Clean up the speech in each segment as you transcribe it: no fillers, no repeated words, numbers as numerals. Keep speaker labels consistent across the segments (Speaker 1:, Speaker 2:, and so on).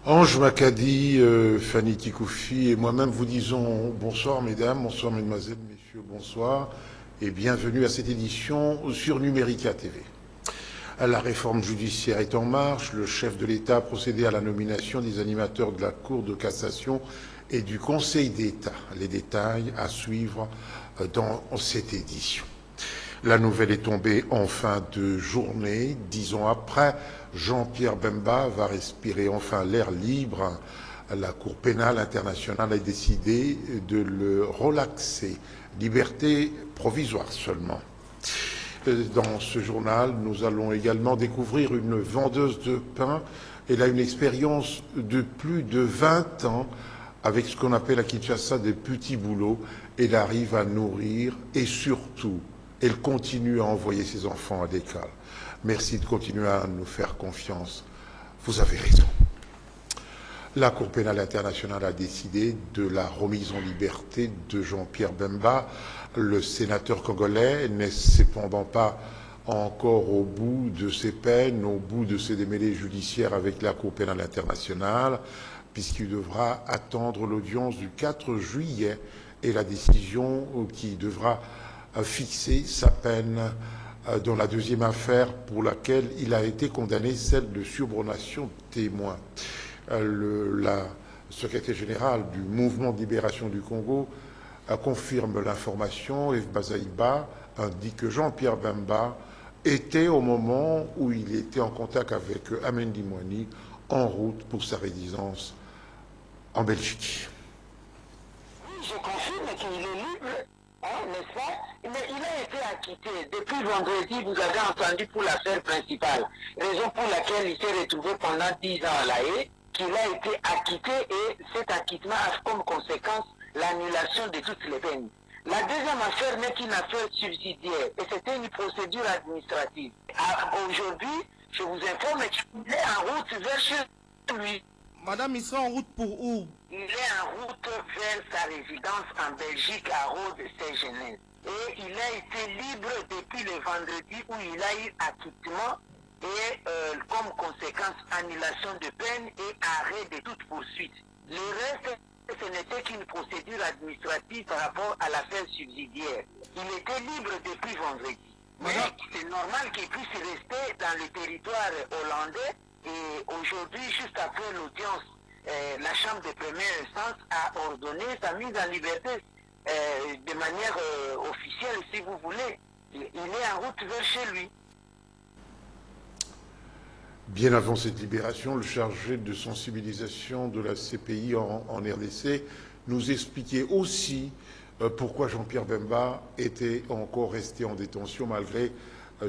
Speaker 1: Ange Macadi, Fanny Tikoufi et moi-même vous disons bonsoir mesdames, bonsoir mesdemoiselles, messieurs, bonsoir et bienvenue à cette édition sur Numérica TV. La réforme judiciaire est en marche, le chef de l'État a procédé à la nomination des animateurs de la Cour de cassation et du Conseil d'État. Les détails à suivre dans cette édition. La nouvelle est tombée en fin de journée. 10 ans après, Jean-Pierre Bemba va respirer enfin l'air libre. La Cour pénale internationale a décidé de le relaxer. Liberté provisoire seulement. Dans ce journal, nous allons également découvrir une vendeuse de pain. Elle a une expérience de plus de 20 ans avec ce qu'on appelle à Kinshasa des petits boulots. Elle arrive à nourrir et surtout, elle continue à envoyer ses enfants à l'école. Merci de continuer à nous faire confiance. Vous avez raison. La Cour pénale internationale a décidé de la remise en liberté de Jean-Pierre Bemba. Le sénateur congolais n'est cependant pas encore au bout de ses peines, au bout de ses démêlés judiciaires avec la Cour pénale internationale, puisqu'il devra attendre l'audience du 4 juillet et la décision qui devra fixer sa peine dans la deuxième affaire pour laquelle il a été condamné, celle de subornation témoin. La secrétaire générale du Mouvement de libération du Congo confirme l'information. Eve Bazaïba indique que Jean-Pierre Bemba était au moment où il était en contact avec Amendi Moani en route pour sa résidence en Belgique.
Speaker 2: Je confirme qu'il est libre, n'est-ce pas? Mais il a été acquitté. Depuis vendredi, vous avez entendu pour l'affaire principale. Raison pour laquelle il s'est retrouvé pendant 10 ans à La Haye, qu'il a été acquitté et cet acquittement a comme conséquence l'annulation de toutes les peines. La deuxième affaire n'est qu'une affaire subsidiaire et c'était une procédure administrative. Aujourd'hui, je vous informe qu'il est en route vers chez lui.
Speaker 3: Madame, il sera en route pour où?
Speaker 2: Il est en route vers sa résidence en Belgique à Rhodes-Saint-Genès. Et il a été libre depuis le vendredi où il a eu acquittement et comme conséquence annulation de peine et arrêt de toute poursuite. Le reste, ce n'était qu'une procédure administrative par rapport à l'affaire subsidiaire. Il était libre depuis vendredi. Mais c'est normal qu'il puisse rester dans le territoire hollandais. Et aujourd'hui, juste après l'audience, la Chambre de première instance a ordonné sa mise en liberté de manière officielle, si vous voulez. Il est en route vers chez lui.
Speaker 1: Bien avant cette libération, le chargé de sensibilisation de la CPI en RDC nous expliquait aussi pourquoi Jean-Pierre Bemba était encore resté en détention malgré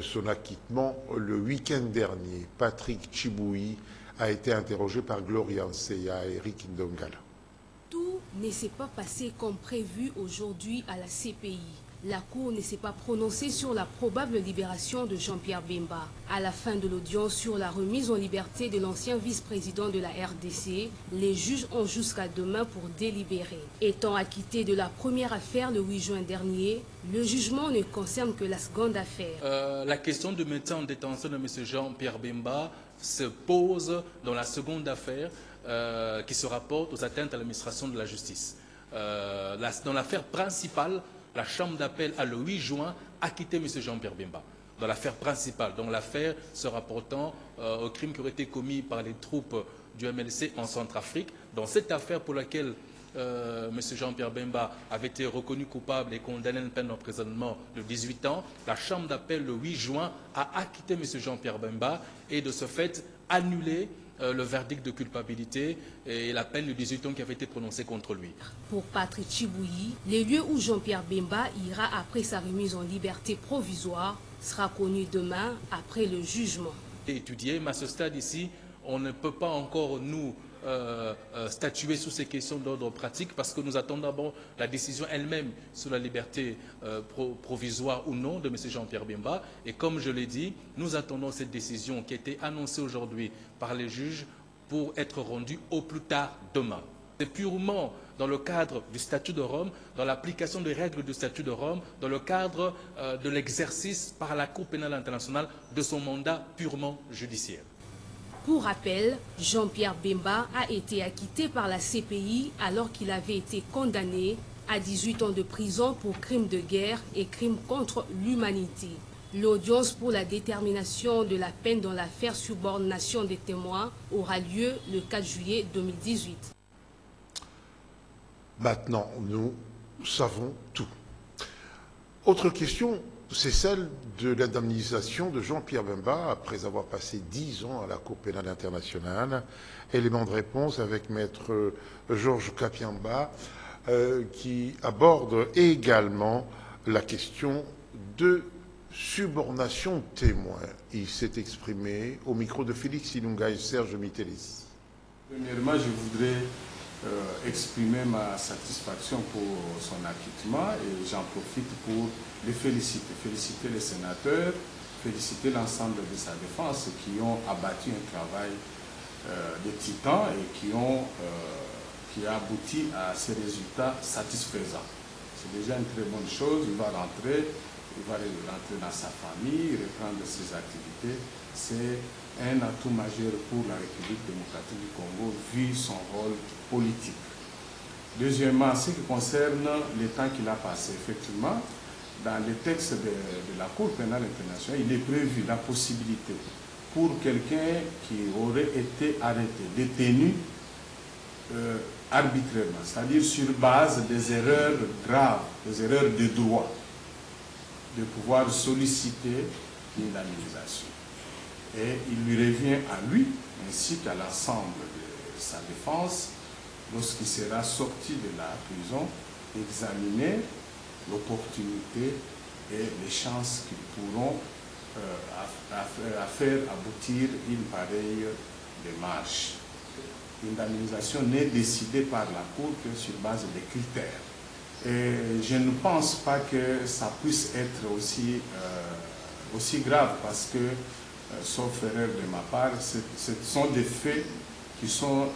Speaker 1: son acquittement le week-end dernier. Patrick Chiboui a été interrogé par Gloria Nseya et Eric Ndongala.
Speaker 4: Tout ne s'est pas passé comme prévu aujourd'hui à la CPI. La Cour ne s'est pas prononcée sur la probable libération de Jean-Pierre Bemba. À la fin de l'audience sur la remise en liberté de l'ancien vice-président de la RDC, les juges ont jusqu'à demain pour délibérer. Étant acquitté de la première affaire le 8 juin dernier, le jugement ne concerne que la seconde affaire.
Speaker 5: La question de maintien en détention de M. Jean-Pierre Bemba se pose dans la seconde affaire qui se rapporte aux atteintes à l'administration de la justice. Dans l'affaire principale, la Chambre d'appel a le 8 juin acquitté M. Jean-Pierre Bemba. Dans l'affaire principale, donc l'affaire se rapportant aux crimes qui auraient été commis par les troupes du MLC en Centrafrique. Dans cette affaire pour laquelle M. Jean-Pierre Bemba avait été reconnu coupable et condamné à une peine d'emprisonnement de 18 ans, la Chambre d'appel le 8 juin a acquitté M. Jean-Pierre Bemba et de ce fait annulé le verdict de culpabilité et la peine de 18 ans qui avait été prononcée contre lui.
Speaker 4: Pour Patrick Chiboui, les lieux où Jean-Pierre Bemba ira après sa remise en liberté provisoire sera connu demain après le jugement.
Speaker 5: Étudié, mais à ce stade ici, on ne peut pas encore nous statuer sur ces questions d'ordre pratique parce que nous attendons d'abord la décision elle-même sur la liberté provisoire ou non de M. Jean-Pierre Bemba. Et comme je l'ai dit, nous attendons cette décision qui a été annoncée aujourd'hui par les juges pour être rendue au plus tard demain. C'est purement dans le cadre du statut de Rome, dans l'application des règles du statut de Rome, dans le cadre de l'exercice par la Cour pénale internationale de son mandat purement judiciaire.
Speaker 4: Pour rappel, Jean-Pierre Bemba a été acquitté par la CPI alors qu'il avait été condamné à 18 ans de prison pour crimes de guerre et crimes contre l'humanité. L'audience pour la détermination de la peine dans l'affaire subordination des témoins aura lieu le 4 juillet 2018.
Speaker 1: Maintenant, nous savons tout. Autre question, c'est celle de l'indemnisation de Jean-Pierre Bemba après avoir passé 10 ans à la Cour pénale internationale. Élément de réponse avec maître Georges Kapiamba qui aborde également la question de subordination témoin. Il s'est exprimé au micro de Félix Ilunga et Serge Mitelis.
Speaker 6: Premièrement, je voudrais exprimer ma satisfaction pour son acquittement et j'en profite pour les féliciter. Féliciter les sénateurs, féliciter l'ensemble de sa défense qui ont abattu un travail de titan et qui a abouti à ces résultats satisfaisants. C'est déjà une très bonne chose. Il va rentrer dans sa famille, reprendre ses activités. C'est un atout majeur pour la République démocratique du Congo, vu son rôle politique. Deuxièmement, en ce qui concerne le temps qu'il a passé, effectivement, dans les textes de la Cour pénale internationale, il est prévu la possibilité pour quelqu'un qui aurait été arrêté, détenu arbitrairement, c'est-à-dire sur base des erreurs graves, des erreurs de droit, de pouvoir solliciter une indemnisation. Et il lui revient à lui, ainsi qu'à l'ensemble de sa défense, lorsqu'il sera sorti de la prison, d'examiner l'opportunité et les chances qu'ils pourront à faire aboutir une pareille démarche. L'indemnisation n'est décidée par la Cour que sur base des critères. Et je ne pense pas que ça puisse être aussi grave parce que, sauf erreur de ma part, ce sont des faits qui sont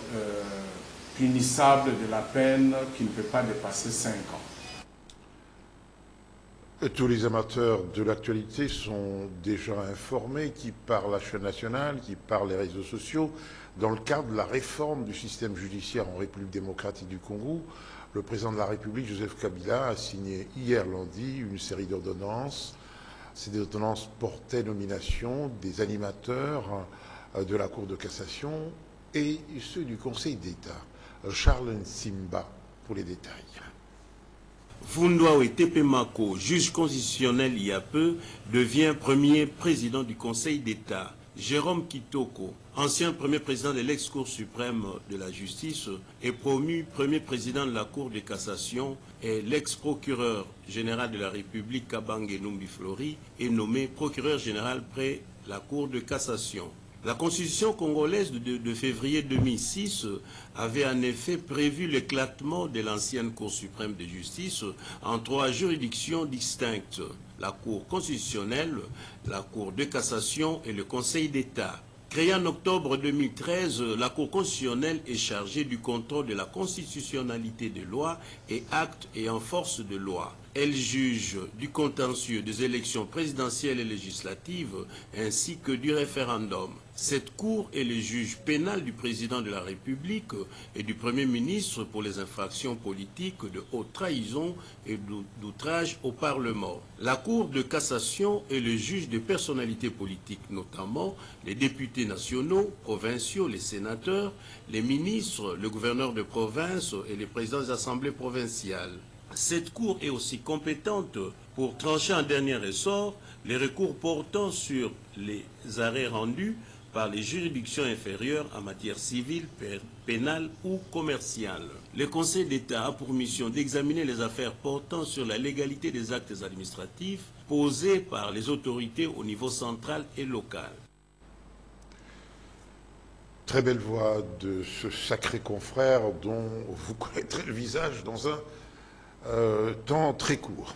Speaker 6: punissables de la peine qui ne peut pas dépasser 5 ans.
Speaker 1: Tous les amateurs de l'actualité sont déjà informés, qui par la chaîne nationale, qui par les réseaux sociaux, dans le cadre de la réforme du système judiciaire en République démocratique du Congo, le président de la République, Joseph Kabila, a signé hier lundi une série d'ordonnances. Ces ordonnances portaient nomination des animateurs de la Cour de cassation et ceux du Conseil d'État. Charles Nsimba pour les détails.
Speaker 7: Fundoawe Tepemako, juge constitutionnel il y a peu, devient premier président du Conseil d'État. Jérôme Kitoko, ancien premier président de l'ex-Cour suprême de la justice, est promu premier président de la Cour de cassation et l'ex-procureur général de la République, Kabange Numbi Flori, est nommé procureur général près la Cour de cassation. La Constitution congolaise de février 2006 avait en effet prévu l'éclatement de l'ancienne Cour suprême de justice en 3 juridictions distinctes, la Cour constitutionnelle, la Cour de cassation et le Conseil d'État. Créée en octobre 2013, la Cour constitutionnelle est chargée du contrôle de la constitutionnalité des lois et actes ayant force de loi. Elle juge du contentieux des élections présidentielles et législatives ainsi que du référendum. Cette Cour est le juge pénal du président de la République et du Premier ministre pour les infractions politiques de haute trahison et d'outrage au Parlement. La Cour de cassation est le juge des personnalités politiques, notamment les députés nationaux, provinciaux, les sénateurs, les ministres, le gouverneur de province et les présidents des assemblées provinciales. Cette Cour est aussi compétente pour trancher en dernier ressort les recours portant sur les arrêts rendus par les juridictions inférieures en matière civile, pénale ou commerciale. Le Conseil d'État a pour mission d'examiner les affaires portant sur la légalité des actes administratifs posés par les autorités au niveau central et local.
Speaker 1: Très belle voix de ce sacré confrère dont vous connaîtrez le visage dans un temps très court.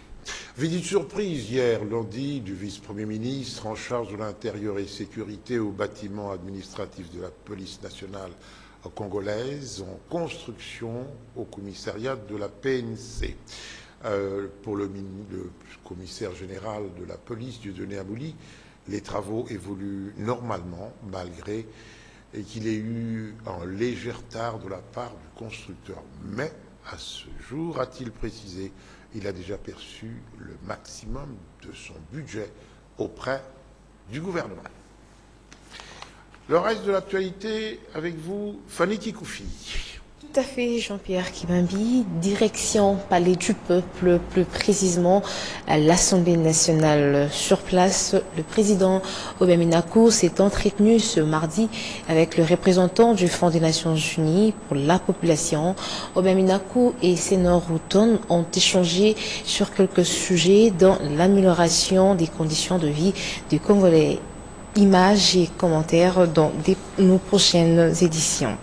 Speaker 1: Visite surprise hier, lundi, du vice-premier ministre en charge de l'intérieur et sécurité au bâtiment administratif de la police nationale congolaise en construction au commissariat de la PNC. Pour le commissaire général de la police, Dieudonné Abouli, les travaux évoluent normalement malgré et qu'il ait eu un léger retard de la part du constructeur. Mais, à ce jour, a-t-il précisé, il a déjà perçu le maximum de son budget auprès du gouvernement. Le reste de l'actualité, avec vous, Fanny Tikoufi.
Speaker 8: Tout à fait, Jean-Pierre Kibambi. Direction Palais du Peuple, plus précisément à l'Assemblée nationale. Sur place, le président Obeminaku s'est entretenu ce mardi avec le représentant du Fonds des Nations Unies pour la population. Obeminaku et Senor Routon ont échangé sur quelques sujets dans l'amélioration des conditions de vie des Congolais. Images et commentaires dans nos prochaines éditions.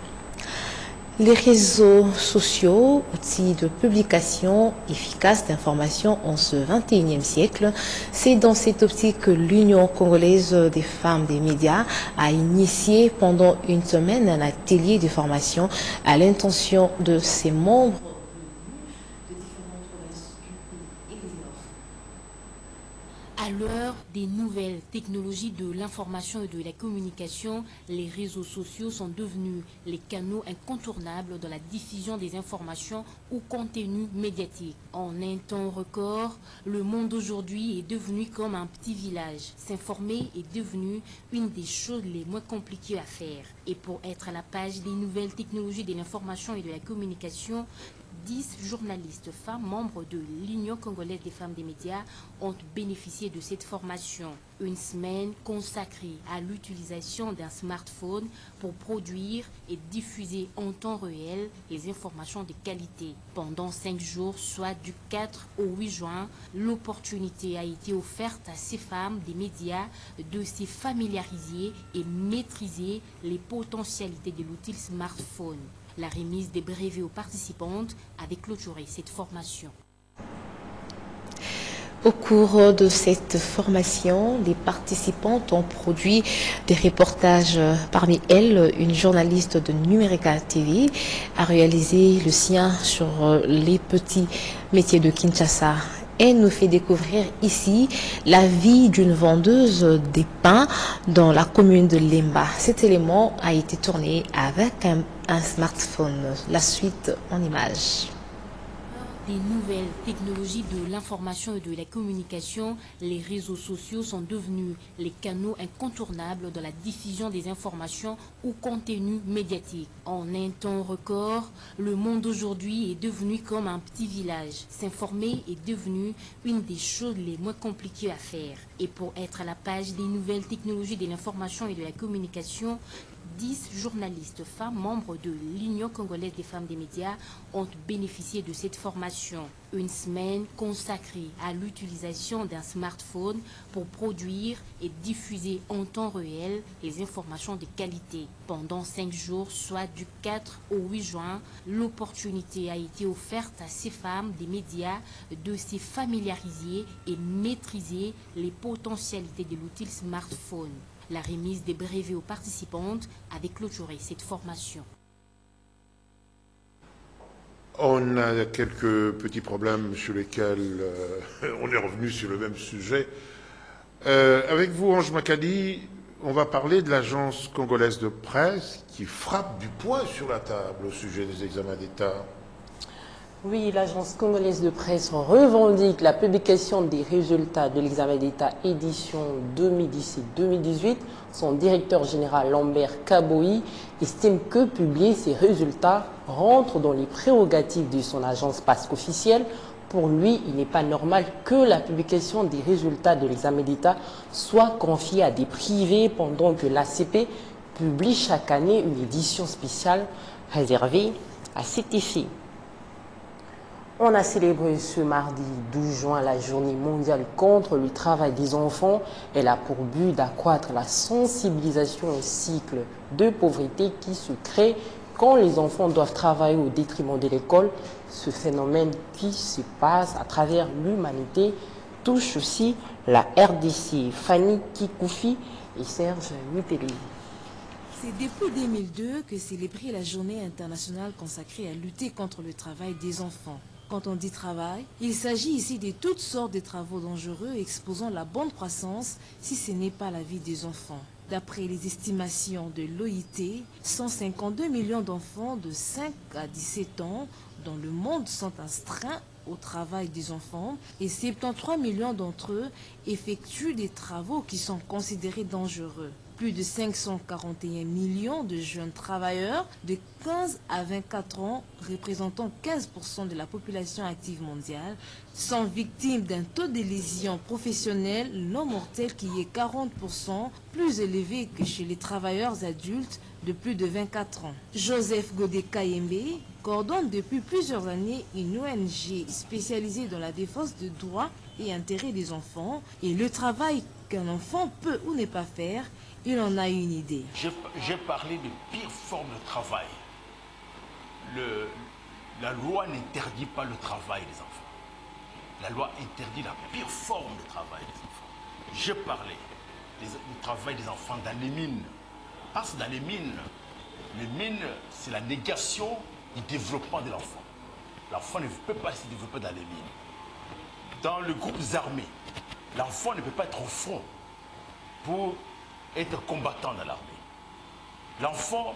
Speaker 8: Les réseaux sociaux, outils de publication efficaces d'information en ce XXIe siècle, c'est dans cette optique que l'Union congolaise des femmes des médias a initié pendant une semaine un atelier de formation à l'intention de ses membres.
Speaker 4: À l'heure des nouvelles technologies de l'information et de la communication, les réseaux sociaux sont devenus les canaux incontournables dans la diffusion des informations ou contenus médiatiques. En un temps record, le monde aujourd'hui est devenu comme un petit village. S'informer est devenu une des choses les moins compliquées à faire. Et pour être à la page des nouvelles technologies de l'information et de la communication, 10 journalistes femmes membres de l'Union congolaise des femmes des médias ont bénéficié de cette formation. Une semaine consacrée à l'utilisation d'un smartphone pour produire et diffuser en temps réel les informations de qualité. Pendant 5 jours, soit du 4 au 8 juin, l'opportunité a été offerte à ces femmes des médias de se familiariser et maîtriser les potentialités de l'outil smartphone. La remise des brevets aux participantes avait clôturé cette formation.
Speaker 8: Au cours de cette formation, les participantes ont produit des reportages. Parmi elles, une journaliste de Numérica TV a réalisé le sien sur les petits métiers de Kinshasa. Elle nous fait découvrir ici la vie d'une vendeuse des pains dans la commune de Lemba. Cet élément a été tourné avec un smartphone. La suite en images.
Speaker 4: Des nouvelles technologies de l'information et de la communication, les réseaux sociaux sont devenus les canaux incontournables dans la diffusion des informations ou contenus médiatiques. En un temps record, le monde aujourd'hui est devenu comme un petit village. S'informer est devenu une des choses les moins compliquées à faire. Et pour être à la page des nouvelles technologies de l'information et de la communication, 10 journalistes femmes membres de l'Union congolaise des femmes des médias ont bénéficié de cette formation. Une semaine consacrée à l'utilisation d'un smartphone pour produire et diffuser en temps réel les informations de qualité. Pendant 5 jours, soit du 4 au 8 juin, l'opportunité a été offerte à ces femmes des médias de se familiariser et maîtriser les potentialités de l'outil smartphone. La remise des brevets aux participantes avait clôturé cette formation.
Speaker 1: On a quelques petits problèmes sur lesquels on est revenu sur le même sujet. Avec vous, Ange Makadi, on va parler de l'agence congolaise de presse qui frappe du poing sur la table au sujet des examens d'État.
Speaker 9: Oui, l'agence congolaise de presse revendique la publication des résultats de l'examen d'État édition 2017-2018. Son directeur général Lambert Kaboui estime que publier ces résultats rentre dans les prérogatives de son agence PASC officielle. Pour lui, il n'est pas normal que la publication des résultats de l'examen d'État soit confiée à des privés pendant que l'ACP publie chaque année une édition spéciale réservée à cet effet. On a célébré ce mardi 12 juin la journée mondiale contre le travail des enfants. Elle a pour but d'accroître la sensibilisation au cycle de pauvreté qui se crée quand les enfants doivent travailler au détriment de l'école. Ce phénomène qui se passe à travers l'humanité touche aussi la RDC. Fanny Tikoufi et Serge Miteli.
Speaker 10: C'est depuis 2002 que célébrait la journée internationale consacrée à lutter contre le travail des enfants. Quand on dit travail, il s'agit ici de toutes sortes de travaux dangereux exposant la bonne croissance si ce n'est pas la vie des enfants. D'après les estimations de l'OIT, 152 millions d'enfants de 5 à 17 ans dans le monde sont astreints au travail des enfants et 73 millions d'entre eux effectuent des travaux qui sont considérés dangereux. Plus de 541 millions de jeunes travailleurs de 15 à 24 ans, représentant 15% de la population active mondiale, sont victimes d'un taux de lésions professionnelles non mortelles qui est 40% plus élevé que chez les travailleurs adultes de plus de 24 ans. Joseph Godé-Kayembe coordonne depuis plusieurs années une ONG spécialisée dans la défense des droits et intérêts des enfants et le travail qu'un enfant peut ou ne pas faire. Il en a une idée.
Speaker 11: J'ai parlé de pire forme de travail. La loi n'interdit pas le travail des enfants. La loi interdit la pire forme de travail des enfants. J'ai parlé du travail des enfants dans les mines. Parce que dans les mines, c'est la négation du développement de l'enfant. L'enfant ne peut pas se développer dans les mines. Dans les groupes armés, l'enfant ne peut pas être au front pour être combattant dans l'armée. L'enfant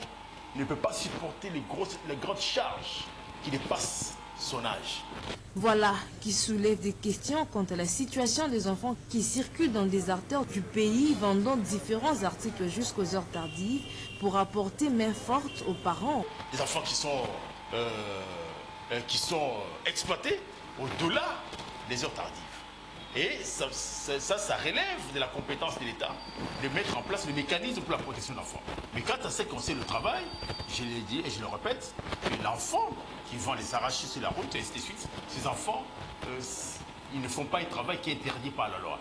Speaker 11: ne peut pas supporter les grandes charges qui dépassent son âge.
Speaker 10: Voilà qui soulève des questions quant à la situation des enfants qui circulent dans des artères du pays, vendant différents articles jusqu'aux heures tardives pour apporter main forte aux parents.
Speaker 11: Des enfants qui sont exploités au-delà des heures tardives. Et ça relève de la compétence de l'État de mettre en place le mécanisme pour la protection de l'enfant. Mais quand on sait qu'on sait le travail, je l'ai dit et je le répète, que l'enfant qui vont les arracher sur la route et ainsi de suite, ces enfants, ils ne font pas un travail qui est interdit par la loi.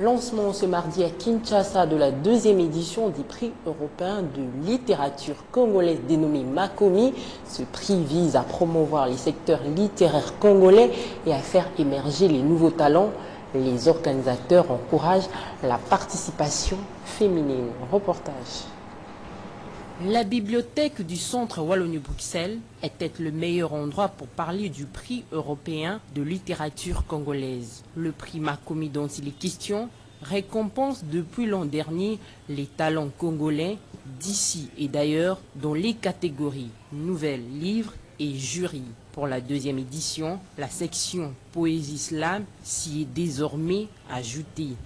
Speaker 9: Lancement ce mardi à Kinshasa de la 2e édition du prix européen de littérature congolaise dénommé Makomi. Ce prix vise à promouvoir les secteurs littéraires congolais et à faire émerger les nouveaux talents. Les organisateurs encouragent la participation féminine. Reportage.
Speaker 12: La bibliothèque du centre Wallonie-Bruxelles était le meilleur endroit pour parler du prix européen de littérature congolaise. Le prix Makomi dont il est question récompense depuis l'an dernier les talents congolais d'ici et d'ailleurs dans les catégories nouvelles, livres et jury. Pour la 2e édition, la section Poésie Slam s'y est désormais ajoutée.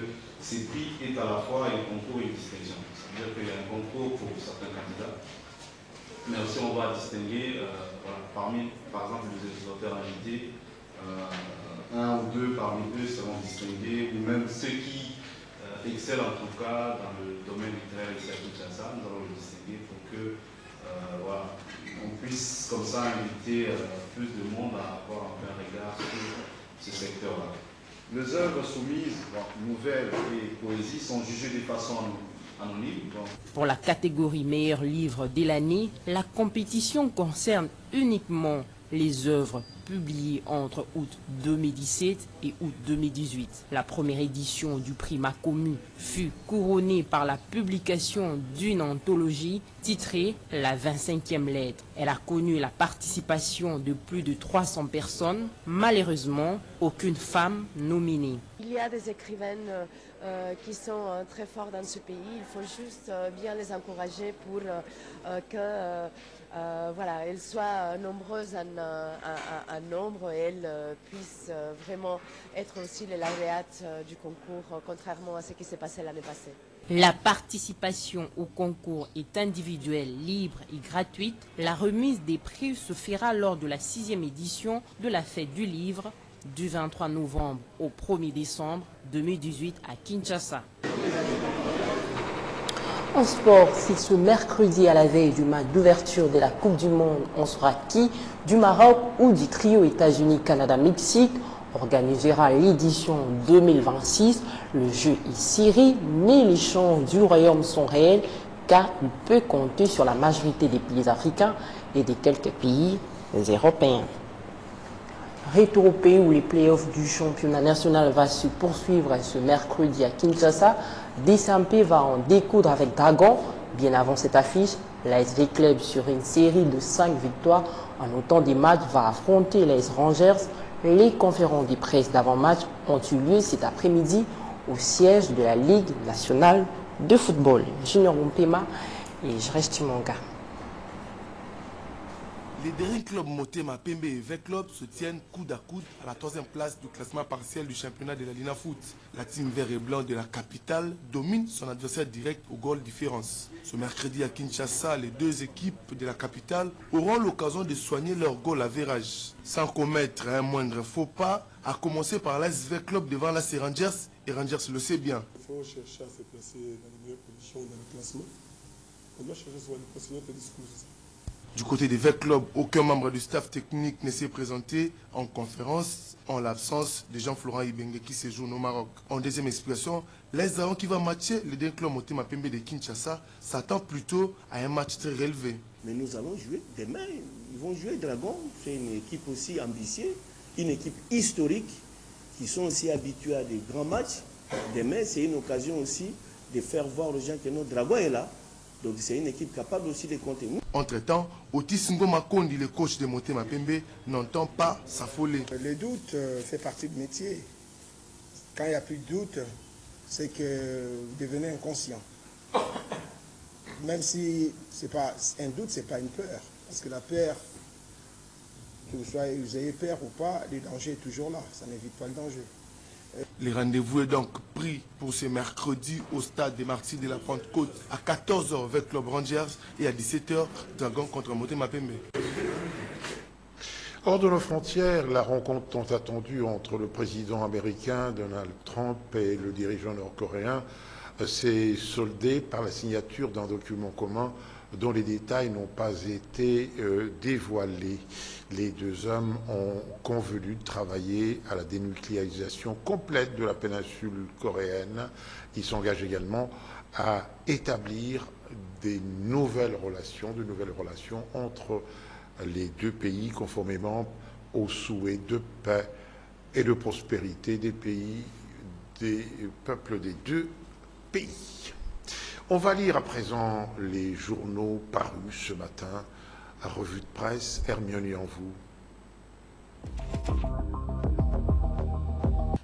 Speaker 13: Ce prix est à la fois un concours et une distinction. C'est-à-dire qu'il y a un concours pour certains candidats, mais aussi on va distinguer parmi, par exemple, les auteurs invités, un ou deux parmi eux seront distingués, ou même ceux qui excellent en tout cas dans le domaine littéraire ici à Kinshasa, nous allons les distinguer pour que voilà, on puisse comme ça inviter plus de monde à avoir un regard sur ce secteur-là. Les œuvres soumises, nouvelles et poésie, sont jugées de façon anonyme.
Speaker 12: Pour la catégorie meilleur livre de l'année, la compétition concerne uniquement les œuvres publiées entre août 2017 et août 2018. La première édition du prix Makomi fut couronnée par la publication d'une anthologie titrée La 25e lettre. Elle a connu la participation de plus de 300 personnes. Malheureusement, aucune femme nominée.
Speaker 14: Il y a des écrivaines qui sont très forts dans ce pays. Il faut juste bien les encourager pour que voilà, elles soient nombreuses en nombre et elles puissent vraiment être aussi les lauréates du concours, contrairement à ce qui s'est passé l'année passée.
Speaker 12: La participation au concours est individuelle, libre et gratuite. La remise des prix se fera lors de la 6e édition de la Fête du Livre du 23 novembre au 1er décembre 2018 à Kinshasa.
Speaker 9: En sport, c'est ce mercredi à la veille du match d'ouverture de la Coupe du Monde, on saura qui, du Maroc ou du trio États-Unis-Canada-Mexique, organisera l'édition 2026. Le jeu est serré, mais les chances du Royaume sont réelles car il peut compter sur la majorité des pays africains et de quelques pays européens. Retour au pays où les playoffs du championnat national va se poursuivre ce mercredi à Kinshasa. DSMP va en découdre avec Dragon. Bien avant cette affiche, l'ASV Club sur une série de 5 victoires en autant des matchs va affronter les Rangers. Les conférences de presse d'avant-match ont eu lieu cet après-midi au siège de la Ligue nationale de football. Junior Mpema et je reste Manga.
Speaker 15: Les derniers clubs Motema Pembe et V-Club se tiennent coude à coude à la 3e place du classement partiel du championnat de la Lina Foot. La team vert et blanc de la capitale domine son adversaire direct au goal différence. Ce mercredi à Kinshasa, les deux équipes de la capitale auront l'occasion de soigner leur goal average, sans commettre un moindre faux pas, à commencer par l'ASV Club devant la Rangers, et Rangers le sait bien.
Speaker 16: Il faut chercher à se placer dans les meilleures positions dans le classement. On doit chercher sur le continuer de discours.
Speaker 15: Du côté des V-Clubs, aucun membre du staff technique ne s'est présenté en conférence en l'absence de Jean-Florent Ibenge qui séjourne au Maroc. En deuxième explication, les Arons qui va matcher le dernier club Motema Pembe de Kinshasa s'attend plutôt à un match très relevé.
Speaker 17: Mais nous allons jouer demain. Ils vont jouer Dragon. C'est une équipe aussi ambitieuse, une équipe historique qui sont aussi habitués à des grands matchs. Demain, c'est une occasion aussi de faire voir aux gens que notre Dragon est là. Donc c'est une équipe capable aussi de compter.
Speaker 15: Entre-temps, Otis Ngoma Kondi, le coach de Motema Pembe, n'entend pas s'affoler.
Speaker 18: Le doute fait partie du métier. Quand il n'y a plus de doute, c'est que vous devenez inconscient. Même si c'est pas un doute, ce n'est pas une peur. Parce que la peur, que vous ayez peur ou pas, le danger est toujours là. Ça n'évite pas le danger.
Speaker 15: Le rendez-vous est donc pris pour ce mercredi au stade des Martyrs de la Pentecôte à 14h avec Club Rangers et à 17h Dragon contre Motema Pembe.
Speaker 1: Hors de nos frontières, la rencontre tant attendue entre le président américain Donald Trump et le dirigeant nord-coréen s'est soldée par la signature d'un document commun dont les détails n'ont pas été dévoilés. Les deux hommes ont convenu de travailler à la dénucléarisation complète de la péninsule coréenne. Ils s'engagent également à établir de nouvelles relations entre les deux pays, conformément aux souhaits de paix et de prospérité des peuples des deux pays. On va lire à présent les journaux parus ce matin à Revue de Presse. Hermione en vous.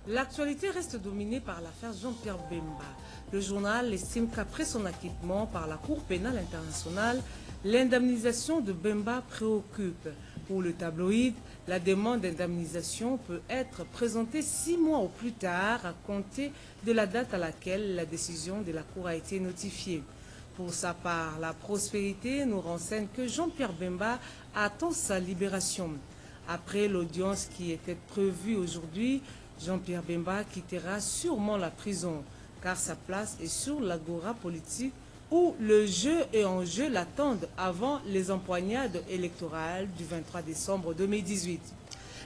Speaker 10: L'actualité reste dominée par l'affaire Jean-Pierre Bemba. Le journal estime qu'après son acquittement par la Cour pénale internationale, l'indemnisation de Bemba préoccupe. Pour le tabloïd, la demande d'indemnisation peut être présentée 6 mois au plus tard à compter de la date à laquelle la décision de la Cour a été notifiée. Pour sa part, la Prospérité nous renseigne que Jean-Pierre Bemba attend sa libération. Après l'audience qui était prévue aujourd'hui, Jean-Pierre Bemba quittera sûrement la prison, car sa place est sur l'agora politique où le jeu et enjeu l'attendent avant les empoignades électorales du 23 décembre 2018.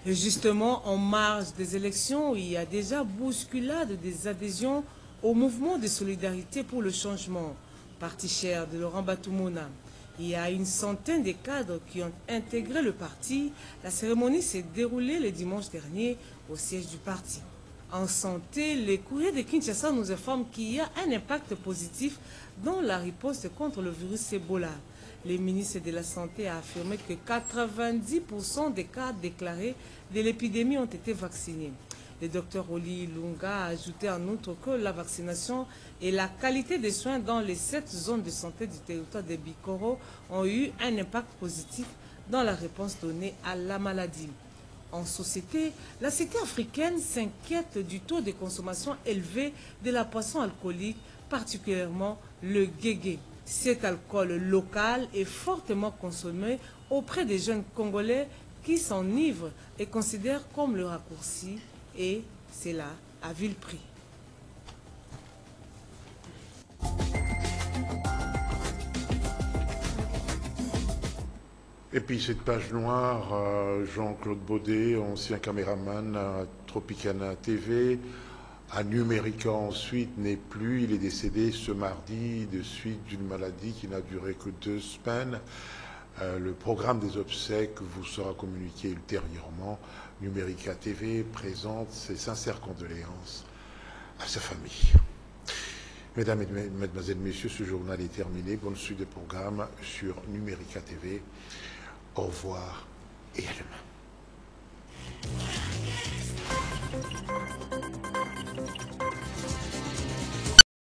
Speaker 10: Et justement, en marge des élections, il y a déjà bousculade des adhésions au mouvement de solidarité pour le changement, parti cher de Laurent Batoumona. Il y a une centaine de cadres qui ont intégré le parti. La cérémonie s'est déroulée le dimanche dernier au siège du parti. En santé, les courriers de Kinshasa nous informent qu'il y a un impact positif dans la riposte contre le virus Ebola. Le ministre de la Santé a affirmé que 90% des cas déclarés de l'épidémie ont été vaccinés. Le docteur Oli Lunga a ajouté en outre que la vaccination et la qualité des soins dans les 7 zones de santé du territoire de Bikoro ont eu un impact positif dans la réponse donnée à la maladie. En société, la cité africaine s'inquiète du taux de consommation élevé de la boisson alcoolique, particulièrement le guégué. Cet alcool local est fortement consommé auprès des jeunes Congolais qui s'enivrent et considèrent comme le raccourci, et c'est là à vil prix.
Speaker 1: Et puis cette page noire, Jean-Claude Baudet, ancien caméraman à Tropicana TV, à Numérica ensuite, n'est plus. Il est décédé ce mardi de suite d'une maladie qui n'a duré que 2 semaines. Le programme des obsèques vous sera communiqué ultérieurement. Numérica TV présente ses sincères condoléances à sa famille. Mesdames et mesdemoiselles, messieurs, ce journal est terminé. Bonne suite de programme sur Numérica TV. Au revoir et à demain.